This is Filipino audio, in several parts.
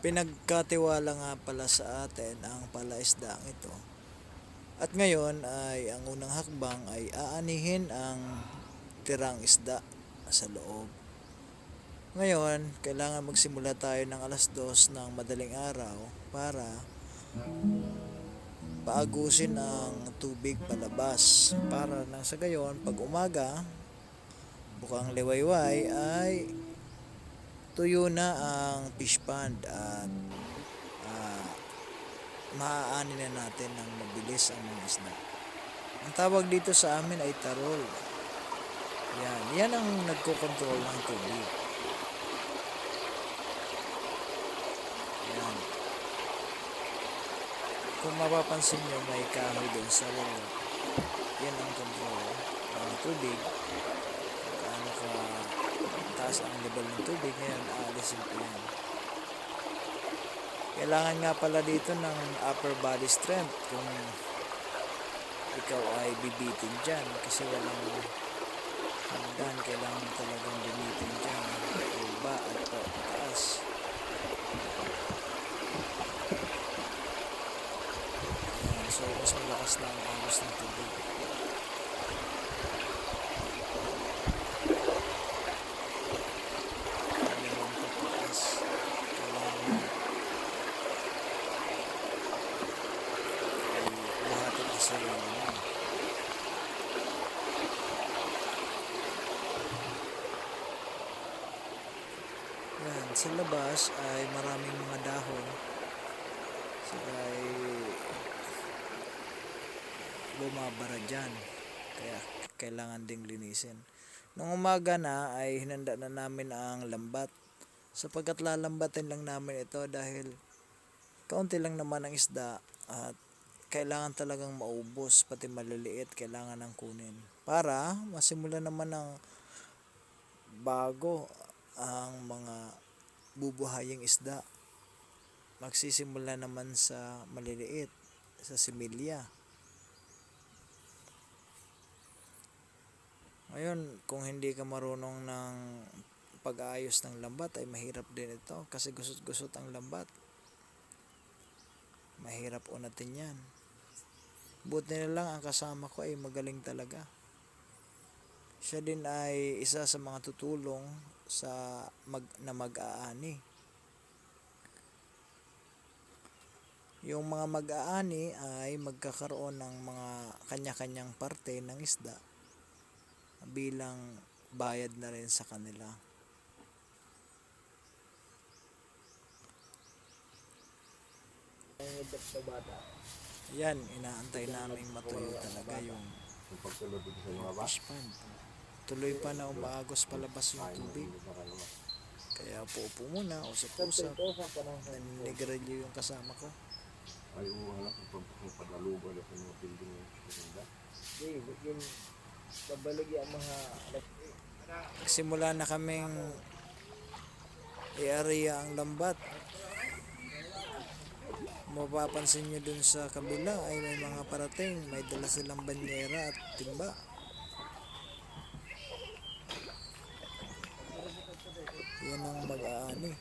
Pinagkatiwala nga pala sa atin ang palaisdaang ito. At ngayon ay ang unang hakbang ay aanihin ang tirang isda sa loob. Ngayon, kailangan magsimula tayo ng 2:00 ng madaling araw para paagusin ang tubig palabas. Para nang sa gayon, pag umaga, bukang liwayway ay tuyo na ang fish pond at ah, maaani na natin ng mabilis ang mga isda. Ang tawag dito sa amin ay tarol. Yan ang nagkokontrol ng tubig. Yan. Kung mapapansin nyo, may kahoy doon sa loob. Yan ang control ng tubig. Kung gaano ka taas ang level ng tubig, ngayon aalisin ko yan. Kailangan nga pala dito ng upper body strength kung ikaw ay bibitin dyan kasi walang hagdan, kailangan talagang bibitin dyan iba at pataas. So mas malakas na ang agos ng tubig. Kailangan pataas, kailangan buhatin ang sarili mo. Yan, sa labas ay maraming mga dahon. Sila ay bumabara dyan. Kaya kailangan ding linisin. Nung umaga na ay hinanda na namin ang lambat. Sapagkat lalambatin lang namin ito dahil kaunti lang naman ang isda at kailangan talagang maubos, pati maliliit kailangan ng kunin. Para masimula naman ng bago ang mga bubuhaying isda. Magsisimula naman sa maliliit, sa similya. Ngayon, kung hindi ka marunong ng pag-aayos ng lambat ay mahirap din ito kasi gusot-gusot ang lambat. Mahirap unatin yan. Buti na lang ang kasama ko ay magaling talaga. Siya din ay isa sa mga tutulong sa na mag-aani. Yung mga mag-aani ay magkakaroon ng mga kanya-kanyang parte ng isda bilang bayad na rin sa kanila. Yan, inaantay namin matuyo talaga yung fish pond. Tuloy pa na umaagos palabas yung tubig. Kaya upo muna, usap-usap. Naninigarilyo yung kasama ko. Ay, wala kung pagpapalugan na sa mga building ng Surinda. Yung babalagi ang mga nagsimula na kaming i-area ang lambat. Mapapansin nyo dun sa kabila ay may mga parating, may dala silang banyera at timba. Yan ang mag-aani.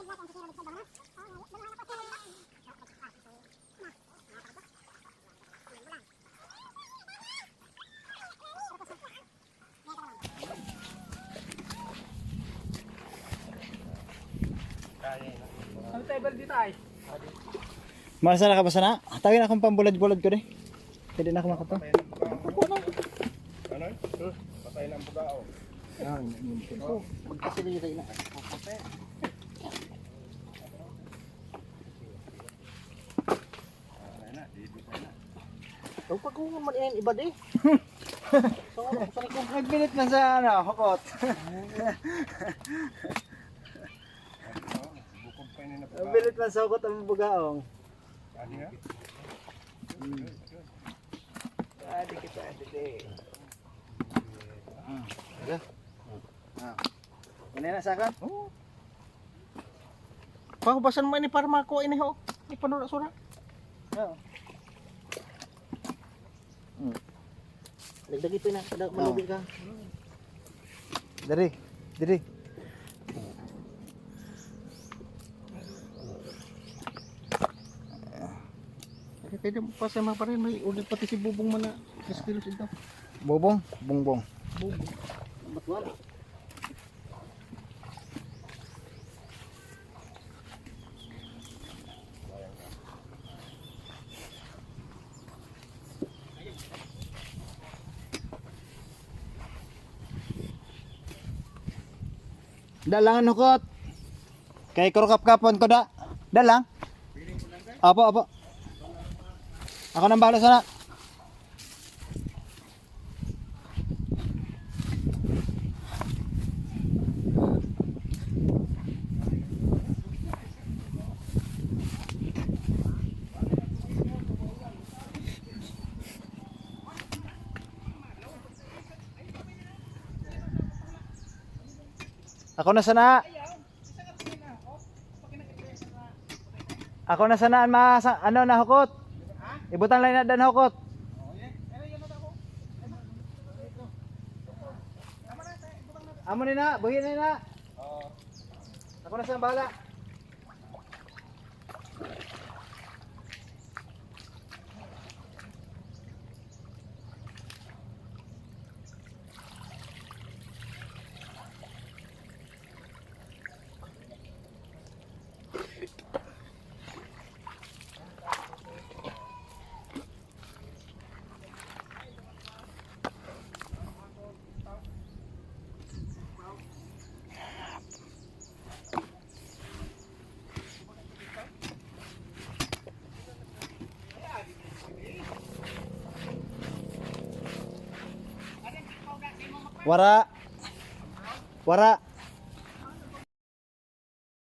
Ano table dito ay? Masa na ka ba sana? Tawin akong pambulad-bulad ko rin. Pwede na ako makato. Ano? Patay ng bugao. Magkasiliri na. Huwag pag kung man yan iba di. Nagbilit na sa ano, hukot. Bukod pa yun na bugao. Nagbilit na sa hukot ang bugaong. Ano nga? Adi kita, adi. Ini na sa akin? Oo. Pahubasan mo ini para makuha ini ho. Ini panura-sura. Oo. Dagdagi pa na, kada malubi ka. Dari, dari. Pwede mo pa sa mga parin, may ulit pati si Bubong man na 3 kilos ito. Bobong, bongbong. Bubong. Matwala. Dalangan hukot. Kay kurukap-kapon ko da. Dalang. Apo, apo. Ako nang bahala sana. Ako na sana. Ako na sanaan ano na hukot. Ibutang lain na dan hukot. Amo ni na, buhin ni na. Ako na sa bahala. Wara. Wara.